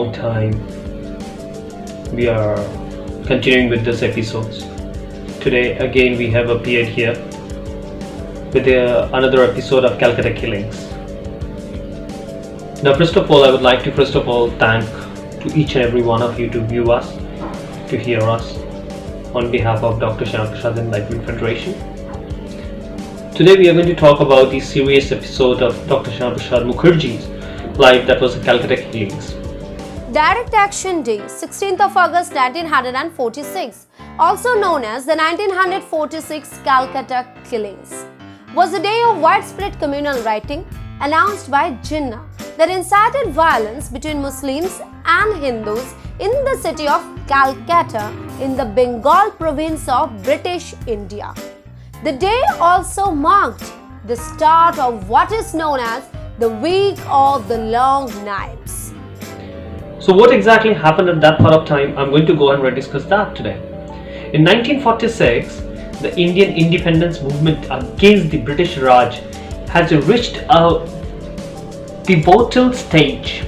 long time, we are continuing with this episodes. Today again we have appeared here with another episode of Calcutta Killings. Now first of all, I would like to thank to each and every one of you to view us, to hear us on behalf of Dr. Shyama Prasad Enlightenment Federation. Today we are going to talk about the serious episode of Dr. Shyama Prasad Mukherjee's life, that was the Calcutta Killings. Direct Action Day, 16th of August 1946, also known as the 1946 Calcutta Killings, was a day of widespread communal rioting announced by Jinnah that incited violence between Muslims and Hindus in the city of Calcutta in the Bengal province of British India. The day also marked the start of what is known as the Week of the Long Knives. So what exactly happened at that point of time? I'm going to go and discuss that today. In 1946, the Indian independence movement against the British Raj has reached a pivotal stage.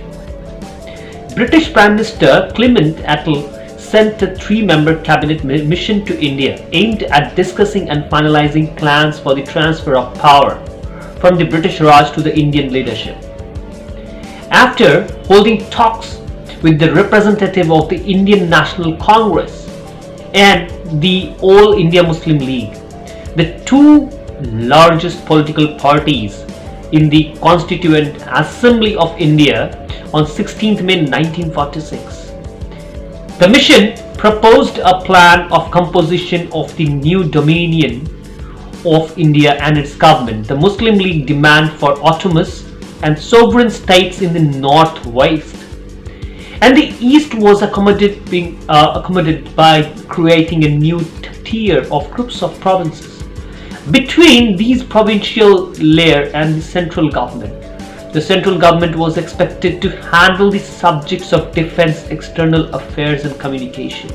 British Prime Minister Clement Attlee sent a three-member cabinet mission to India aimed at discussing and finalizing plans for the transfer of power from the British Raj to the Indian leadership. After holding talks with the representative of the Indian National Congress and the All India Muslim League, the two largest political parties in the Constituent Assembly of India, on 16th May 1946. The mission proposed a plan of composition of the new Dominion of India and its government. The Muslim League demand for autonomous and sovereign states in the northwest, and the east was accommodated by creating a new tier of groups of provinces between these provincial layer and the central government. The central government was expected to handle the subjects of defense, external affairs and communication.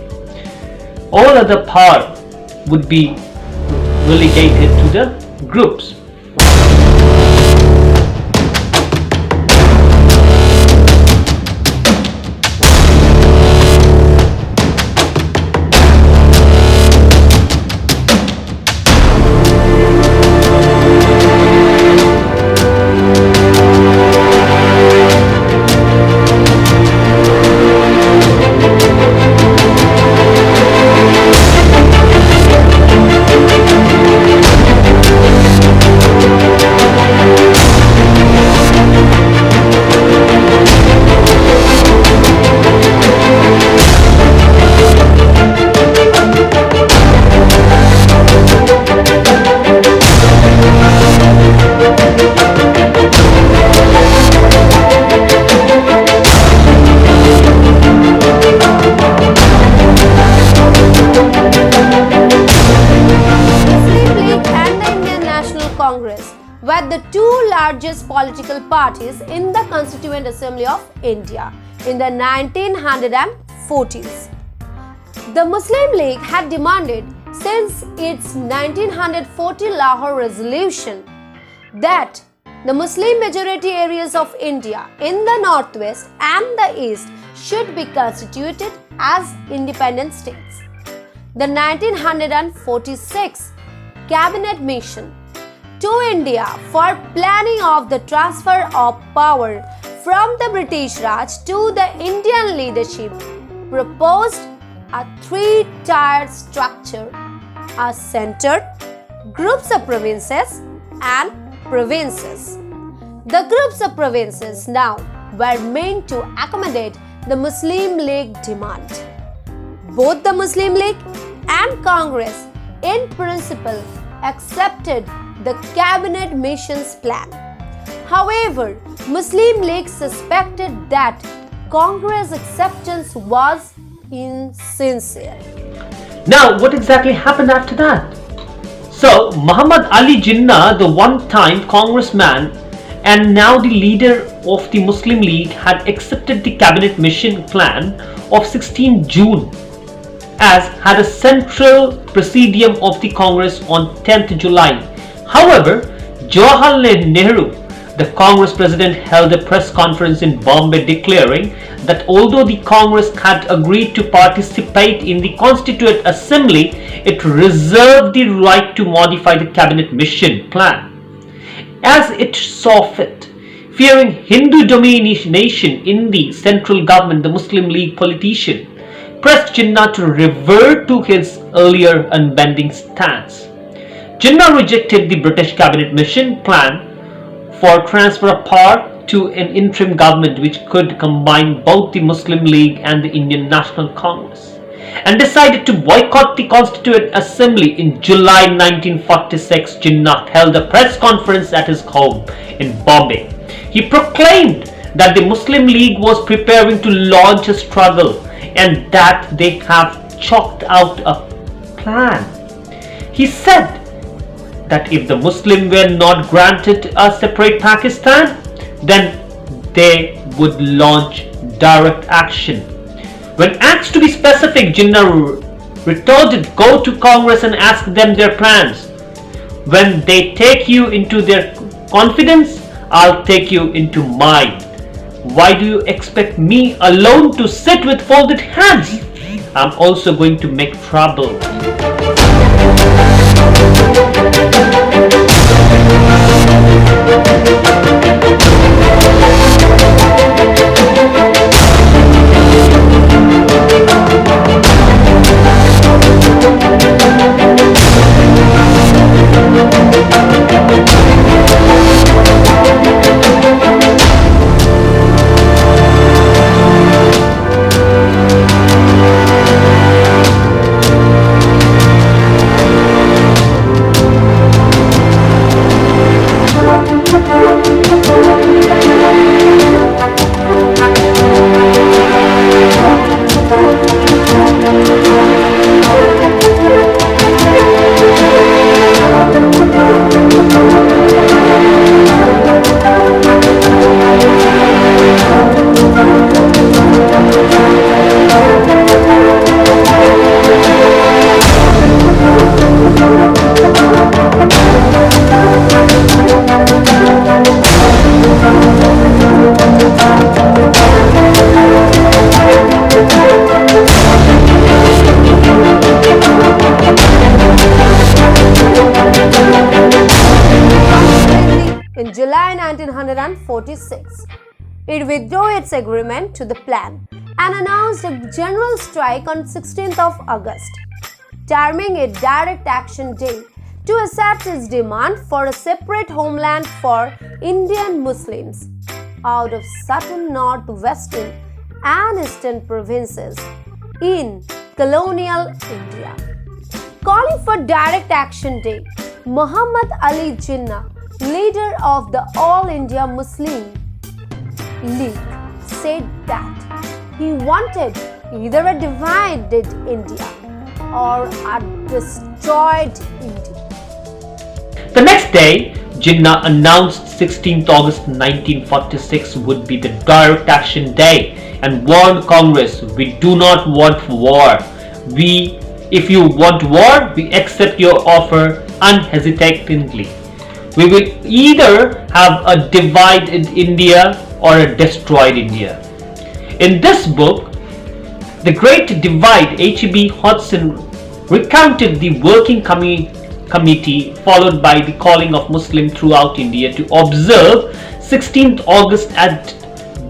All other power would be relegated to the groups. Were the two largest political parties in the Constituent Assembly of India in the 1940s. The Muslim League had demanded since its 1940 Lahore resolution that the Muslim majority areas of India in the northwest and the east should be constituted as independent states. The 1946 Cabinet Mission to India for planning of the transfer of power from the British Raj to the Indian leadership proposed a three-tiered structure: a center, groups of provinces and provinces. The groups of provinces now were meant to accommodate the Muslim League demand. Both the Muslim League and Congress in principle accepted the cabinet mission's plan. However, Muslim League suspected that Congress acceptance was insincere. Now, what exactly happened after that? So, Muhammad Ali Jinnah, the one-time congressman and now the leader of the Muslim League, had accepted the cabinet mission plan of 16 June as had a central presidium of the Congress on 10th July. However, Jawaharlal Nehru the Congress president held a press conference in Bombay declaring that although the Congress had agreed to participate in the Constituent Assembly, it reserved the right to modify the cabinet mission plan as it saw fit. Fearing Hindu domination in the central government, the Muslim League politician pressed Jinnah to revert to his earlier unbending stance. Jinnah rejected the British cabinet mission plan for transfer of power to an interim government which could combine both the Muslim League and the Indian National Congress, and decided to boycott the Constituent Assembly. In July 1946, Jinnah held a press conference at his home in Bombay. He proclaimed that the Muslim League was preparing to launch a struggle and that they have chalked out a plan. He said that if the Muslims were not granted a separate Pakistan, then they would launch direct action. When asked to be specific, Jinnah retorted, "Go to Congress and ask them their plans. When they take you into their confidence, I'll take you into mine. Why do you expect me alone to sit with folded hands? I'm also going to make trouble." In July 1946, it withdrew its agreement to the plan and announced a general strike on 16th of August, terming it Direct Action Day to accept its demand for a separate homeland for Indian Muslims out of certain northwestern and eastern provinces in colonial India. Calling for Direct Action Day, Muhammad Ali Jinnah, leader of the All India Muslim League, said that he wanted either a divided India or a destroyed India. The next day, Jinnah announced 16th August 1946 would be the Direct Action Day and warned Congress, "We do not want war. If you want war, we accept your offer unhesitatingly. We will either have a divided India or a destroyed India." In this book, The Great Divide, H.B. Hodgson recounted the working committee followed by the calling of Muslims throughout India to observe 16th August as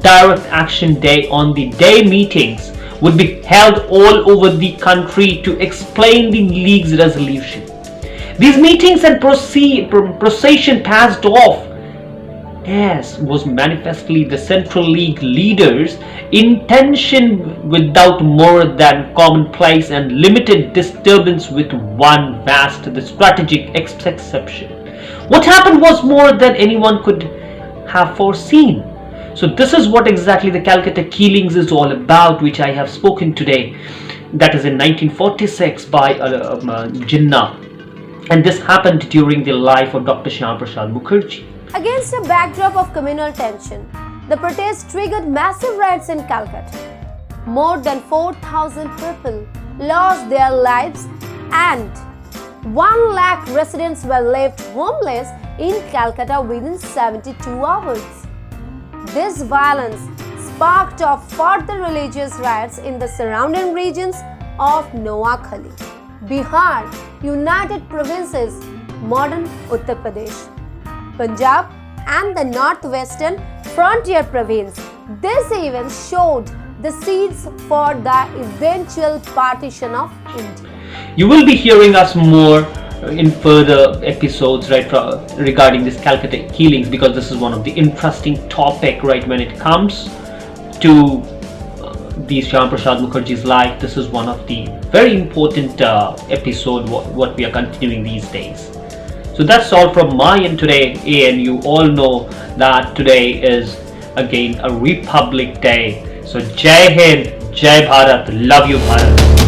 Direct Action Day. On the day, meetings would be held all over the country to explain the League's resolution. These meetings and procession passed off as was manifestly the Central League leaders' intention, without more than commonplace and limited disturbance, with one vast the strategic exception. What happened was more than anyone could have foreseen. So this is what exactly the Calcutta Killings is all about, which I have spoken today. That is in 1946 by Jinnah. And this happened during the life of Dr. Shyama Mukherjee. Against a backdrop of communal tension, the protest triggered massive riots in Calcutta. More than 4,000 people lost their lives and 1 lakh residents were left homeless in Calcutta within 72 hours. This violence sparked off further religious riots in the surrounding regions of Noakhali, Bihar, United Provinces, modern Uttar Pradesh, Punjab, and the northwestern frontier province. This event showed the seeds for the eventual partition of India. You will be hearing us more in further episodes, right, regarding this Calcutta Killings, because this is one of the interesting topic, right, when it comes to these Prasad Mukherjee's life. This is one of the very important episode what we are continuing these days. So that's all from my end today, and you all know that today is again a Republic Day. So Jai Hind, Jai Bharat, love you Bharat.